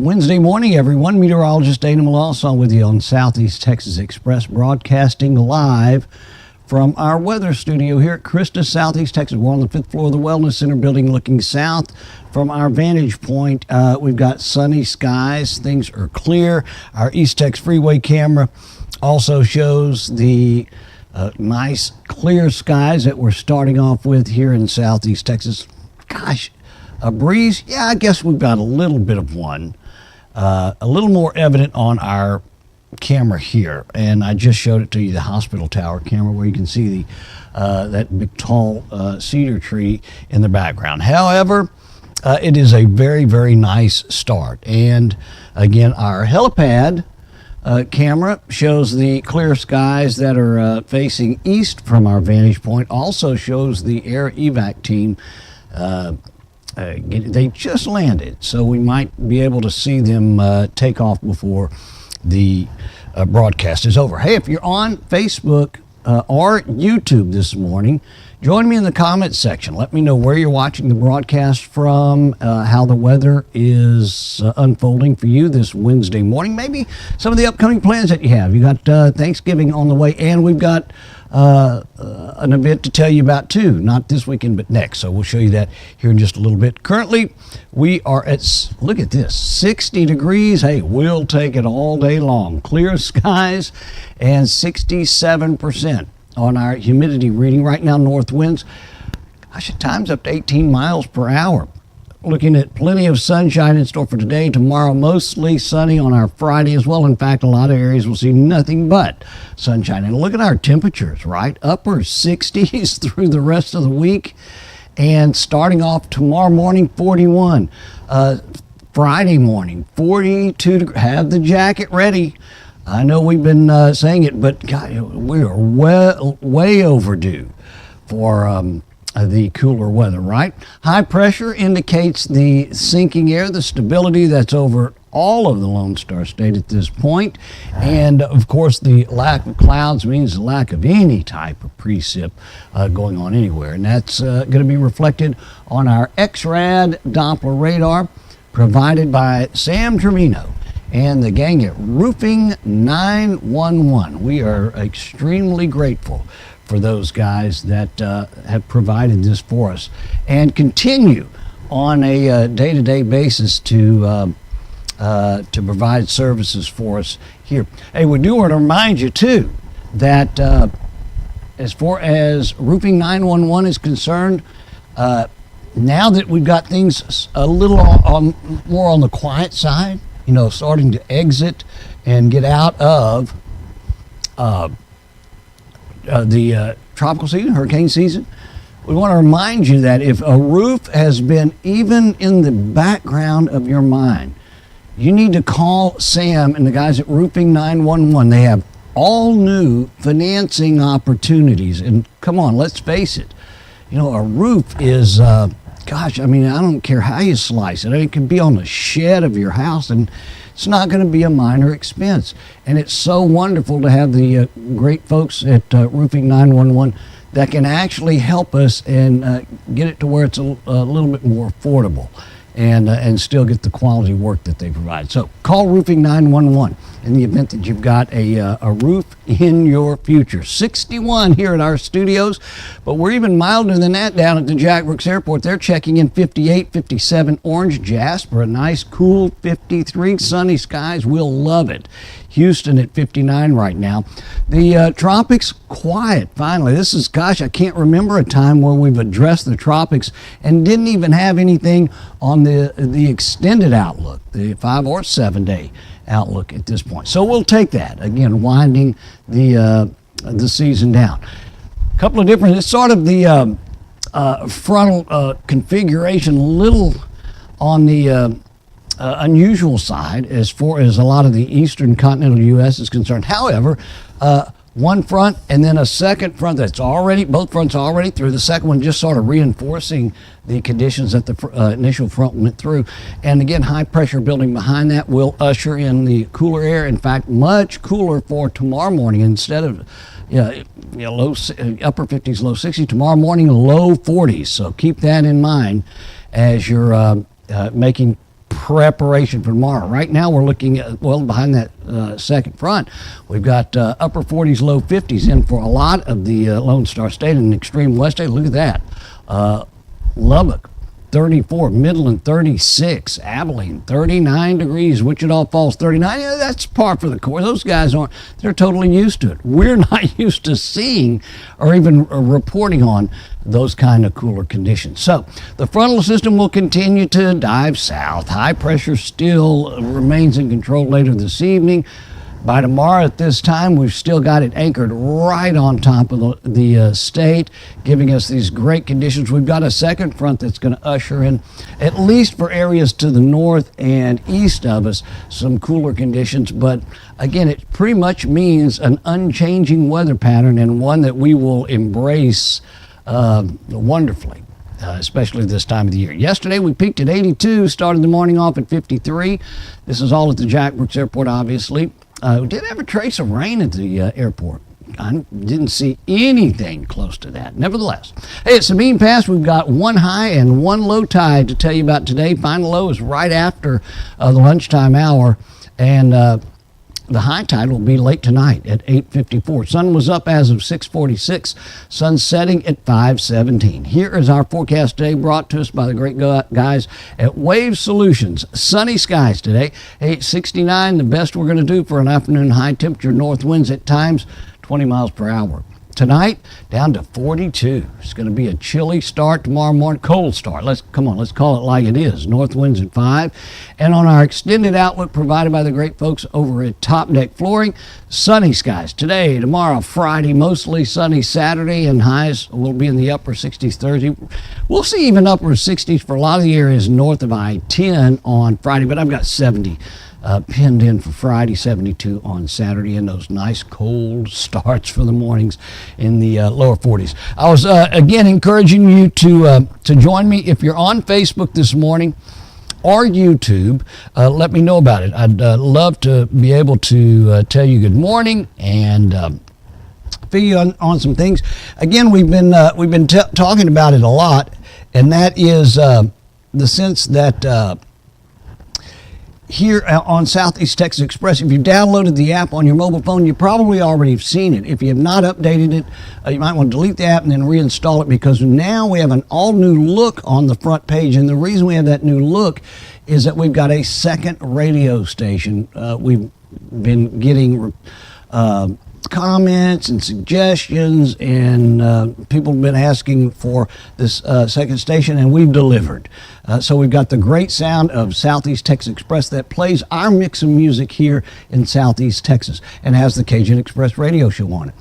Wednesday morning, everyone. Meteorologist Dana Melancon with you on Southeast Texas Express, broadcasting live from our weather studio here at Christus, Southeast Texas. We're on the 5th floor of the Wellness Center building looking south. From our vantage point, we've got sunny skies. Things are clear. Our East Tex Freeway camera also shows the nice clear skies that we're starting off with here in Southeast Texas. Gosh, a breeze? Yeah, I guess we've got a little bit of one. A little more evident on our camera here, and I just showed it to you, the hospital tower camera, where you can see the that big tall cedar tree in the background. However, it is a very, very nice start. And again, our helipad camera shows the clear skies that are facing east from our vantage point. Also shows the air evac team. They just landed, so we might be able to see them take off before the broadcast is over. Hey, if you're on Facebook or YouTube this morning, join me in the comments section. Let me know where you're watching the broadcast from, how the weather is unfolding for you this Wednesday morning, maybe some of the upcoming plans that you have. You got Thanksgiving on the way, and we've got an event to tell you about too, not this weekend but next, so we'll show you that here in just a little bit. Currently we are at, look at this, 60 degrees. Hey, we'll take it all day long. Clear skies and 67% on our humidity reading right now. North winds, gosh, at times up to 18 miles per hour. Looking at plenty of sunshine in store for today. Tomorrow, mostly sunny on our Friday as well. In fact, a lot of areas will see nothing but sunshine. And look at our temperatures, right? Upper 60s through the rest of the week. And starting off tomorrow morning, 41. Friday morning, 42 degrees. Have the jacket ready. I know we've been saying it, but God, we are way overdue for the cooler weather, right? High pressure indicates the sinking air, the stability that's over all of the Lone Star State at this point. And of course, the lack of clouds means the lack of any type of precip going on anywhere. And that's going to be reflected on our X-Rad Doppler radar provided by Sam Trevino and the gang at Roofing 911. We are extremely grateful for those guys that have provided this for us and continue on a day-to-day basis to provide services for us here. Hey, we do want to remind you too that as far as Roofing 911 is concerned, now that we've got things a little more on the quiet side, you know, starting to exit and get out of the tropical season, hurricane season, we want to remind you that if a roof has been even in the background of your mind, you need to call Sam and the guys at Roofing 911. They have all new financing opportunities. And come on, let's face it, you know, a roof is, gosh, I mean, I don't care how you slice it. It can be on the shed of your house, and it's not going to be a minor expense. And it's so wonderful to have the great folks at Roofing 911 that can actually help us and get it to where it's a little bit more affordable and still get the quality work that they provide. So call Roofing 911 in the event that you've got a roof in your future. 61 here at our studios, but we're even milder than that down at the Jack Brooks Airport. They're checking in 58, 57 orange. Jasper, a nice cool 53. Sunny skies, we'll love it. Houston at 59 right now. The tropics, quiet finally. This is, gosh, I can't remember a time where we've addressed the tropics and didn't even have anything on the extended outlook, the 5 or 7 day outlook at this point. So we'll take that. Again, winding the season down. A couple of different, it's sort of the frontal configuration, a little on the unusual side as far as a lot of the eastern continental U.S. is concerned. However, one front and then a second front that's already, both fronts already through, the second one just sort of reinforcing the conditions that the initial front went through. And again, high pressure building behind that will usher in the cooler air. In fact, much cooler for tomorrow morning. Instead of low upper 50s, low 60s, tomorrow morning low 40s. So keep that in mind as you're making preparation for tomorrow. Right now we're looking at, well, behind that second front, we've got upper 40s, low 50s in for a lot of the Lone Star State and extreme west state. Look at that. Lubbock, 34, Midland 36, Abilene 39 degrees, Wichita Falls 39. Yeah, that's par for the course. Those guys they're totally used to it. We're not used to seeing or even reporting on those kind of cooler conditions. So the frontal system will continue to dive south. High pressure still remains in control later this evening. By tomorrow at this time, we've still got it anchored right on top of the state, giving us these great conditions. We've got a second front that's going to usher in, at least for areas to the north and east of us, some cooler conditions. But again, it pretty much means an unchanging weather pattern and one that we will embrace wonderfully. Especially this time of the year. Yesterday we peaked at 82, started the morning off at 53. This is all at the Jack Brooks Airport, obviously. We did have a trace of rain at the airport. I didn't see anything close to that. Nevertheless, hey, at Sabine Pass, we've got one high and one low tide to tell you about today. Final low is right after the lunchtime hour, and the high tide will be late tonight at 8:54. Sun was up as of 6:46. Sun setting at 5:17. Here is our forecast today, brought to us by the great guys at Wave Solutions. Sunny skies today. 8:69. The best we're going to do for an afternoon high temperature. North winds at times 20 miles per hour. Tonight, down to 42. It's going to be a chilly start tomorrow morning. Cold start. Let's call it like it is. North winds at 5. And on our extended outlook provided by the great folks over at Top Deck Flooring, sunny skies today, tomorrow, Friday, mostly sunny Saturday, and highs will be in the upper 60s Thursday. We'll see even upper 60s for a lot of the areas north of I-10 on Friday, but I've got 70. Pinned in for Friday, 72 on Saturday, and those nice cold starts for the mornings in the lower 40s. I was again encouraging you to join me if you're on Facebook this morning or YouTube. Let me know about it. I'd love to be able to tell you good morning and fill you on some things. Again, we've been talking about it a lot, and that is the sense that. Here on Southeast Texas Express, if you've downloaded the app on your mobile phone, you probably already have seen it. If you have not updated it, you might want to delete the app and then reinstall it, because now we have an all-new look on the front page. And the reason we have that new look is that we've got a second radio station. We've been getting comments and suggestions, and people have been asking for this second station, and we've delivered. So we've got the great sound of Southeast Texas Express that plays our mix of music here in Southeast Texas and has the Cajun Express radio show on it.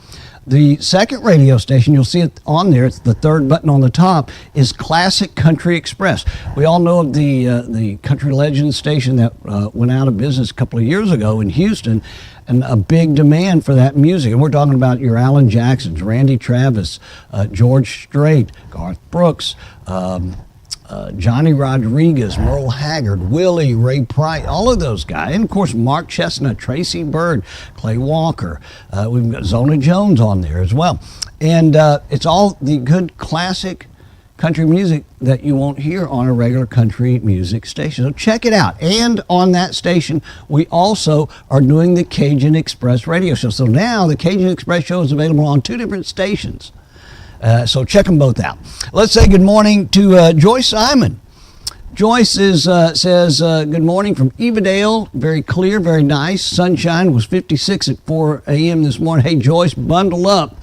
The second radio station, you'll see it on there, it's the third button on the top, is Classic Country Express. We all know of the Country Legends station that went out of business a couple of years ago in Houston, and a big demand for that music. And we're talking about your Alan Jacksons, Randy Travis, George Strait, Garth Brooks, Johnny Rodriguez, Merle Haggard, Willie, Ray Price, all of those guys. And of course, Mark Chestnut, Tracy Byrd, Clay Walker. We've got Zona Jones on there as well. And it's all the good classic country music that you won't hear on a regular country music station. So check it out. And on that station, we also are doing the Cajun Express radio show. So now the Cajun Express show is available on 2 different stations. So check them both out. Let's say good morning to Joyce Simon. Joyce says good morning from Evadale. Very clear, very nice. Sunshine was 56 at 4 a.m. this morning. Hey, Joyce, bundle up,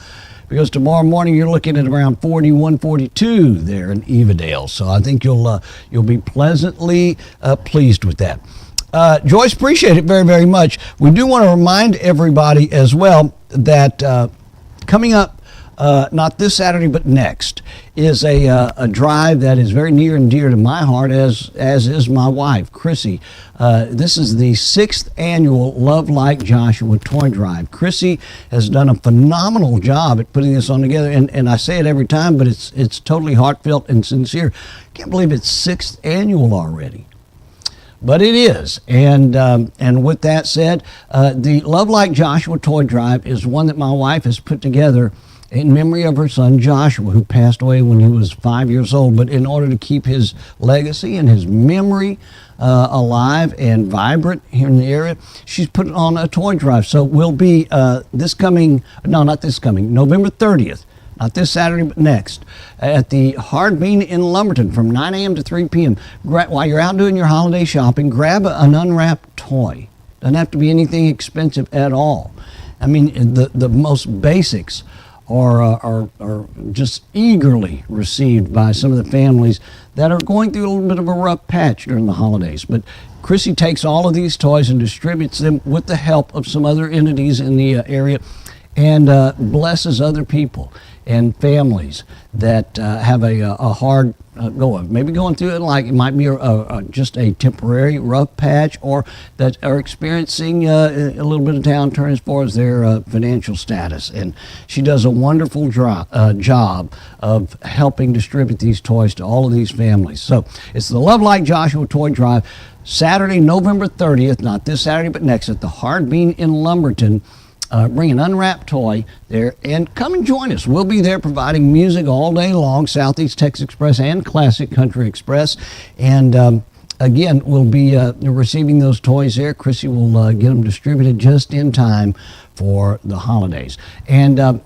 because tomorrow morning you're looking at around 41, 42 there in Evadale. So I think you'll be pleasantly pleased with that. Joyce, appreciate it very, very much. We do want to remind everybody as well that coming up, not this Saturday, but next, is a drive that is very near and dear to my heart, as is my wife, Chrissy. This is the 6th annual Love Like Joshua Toy Drive. Chrissy has done a phenomenal job at putting this on together, and I say it every time, but it's totally heartfelt and sincere. Can't believe it's 6th annual already. But it is, and with that said, the Love Like Joshua Toy Drive is one that my wife has put together in memory of her son Joshua, who passed away when he was 5 years old. But in order to keep his legacy and his memory alive and vibrant here in the area, she's put on a toy drive. So we'll be November 30th, not this Saturday, but next, at the Hard Bean in Lumberton from 9 a.m. to 3 p.m. While you're out doing your holiday shopping, grab an unwrapped toy. Doesn't have to be anything expensive at all. I mean, the most basics are just eagerly received by some of the families that are going through a little bit of a rough patch during the holidays. But Chrissy takes all of these toys and distributes them with the help of some other entities in the area, and blesses other people and families that have a hard maybe going through it, like it might be just a temporary rough patch, or that are experiencing a little bit of downturn as far as their financial status. And she does a wonderful job of helping distribute these toys to all of these families. So it's the Love Like Joshua Toy Drive, Saturday, November 30th, not this Saturday, but next, at the Hard Bean in Lumberton. Bring an unwrapped toy there and come and join us. We'll be there providing music all day long, Southeast Texas Express and Classic Country Express. And again, we'll be receiving those toys there. Chrissy will get them distributed just in time for the holidays. And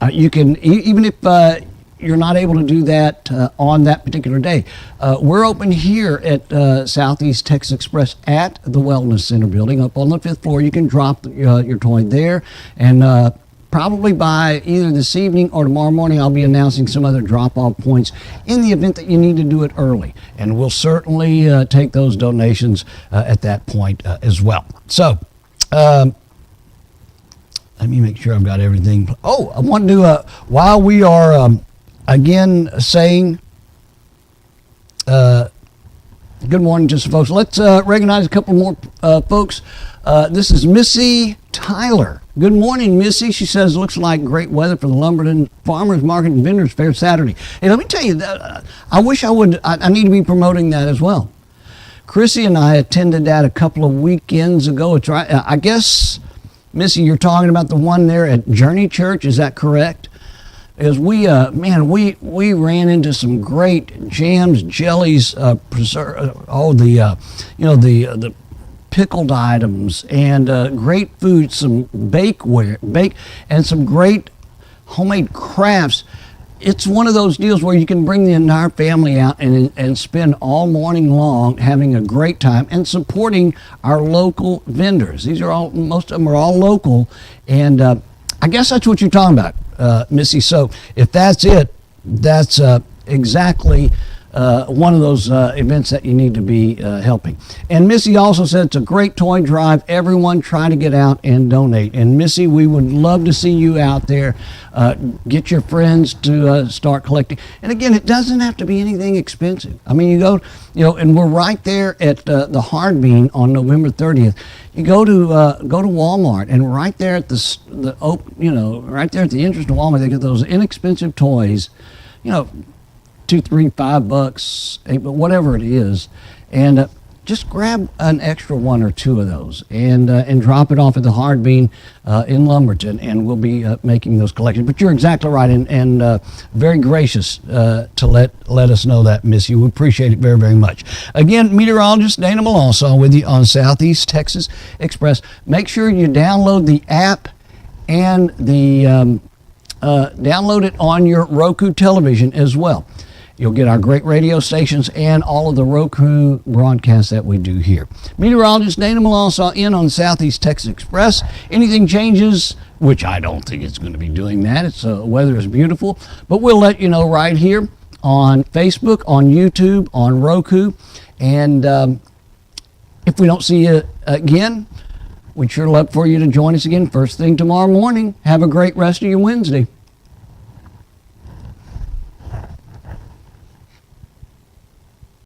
you can, even if you're not able to do that on that particular day, we're open here at Southeast Texas Express at the Wellness Center building up on the 5th floor. You can drop your toy there, and probably by either this evening or tomorrow morning, I'll be announcing some other drop-off points in the event that you need to do it early. And we'll certainly take those donations at that point as well. So, let me make sure I've got everything. Oh, I want to, while we are again saying good morning to some folks, let's recognize a couple more folks. This is Missy Tyler. Good morning, Missy. She says, looks like great weather for the Lumberton Farmers Market and Vendors Fair Saturday. Hey, let me tell you, I wish I would, I need to be promoting that as well. Chrissy and I attended that a couple of weekends ago. It's right, I guess, Missy, you're talking about the one there at Journey Church, is that correct? As we ran into some great jams, jellies, the pickled items, and great food, some bake and some great homemade crafts. It's one of those deals where you can bring the entire family out and spend all morning long having a great time and supporting our local vendors. These are all, most of them are all local, and I guess that's what you're talking about, Missy. So if that's it, that's exactly one of those events that you need to be helping. And Missy also said it's a great toy drive. Everyone try to get out and donate. And Missy, we would love to see you out there. Get your friends to start collecting. And again, it doesn't have to be anything expensive. I mean, you go, and we're right there at the Hard Bean on November 30th. You go to Walmart, and right there at right there at the entrance to Walmart, they get those inexpensive toys, $2, $3, $5, $8, but whatever it is, and just grab an extra one or two of those and drop it off at the Hard Bean in Lumberton, and we'll be making those collections. But you're exactly right, and very gracious to let us know that, Missy. We appreciate it very, very much. Again, meteorologist Dana Melancon with you on Southeast Texas Express. Make sure you download the app and download it on your Roku television as well. You'll get our great radio stations and all of the Roku broadcasts that we do here. Meteorologist Dana Melancon in on Southeast Texas Express. Anything changes, which I don't think it's going to be doing that. It's weather is beautiful, but we'll let you know right here on Facebook, on YouTube, on Roku, and if we don't see you again, we'd sure love for you to join us again first thing tomorrow morning. Have a great rest of your Wednesday.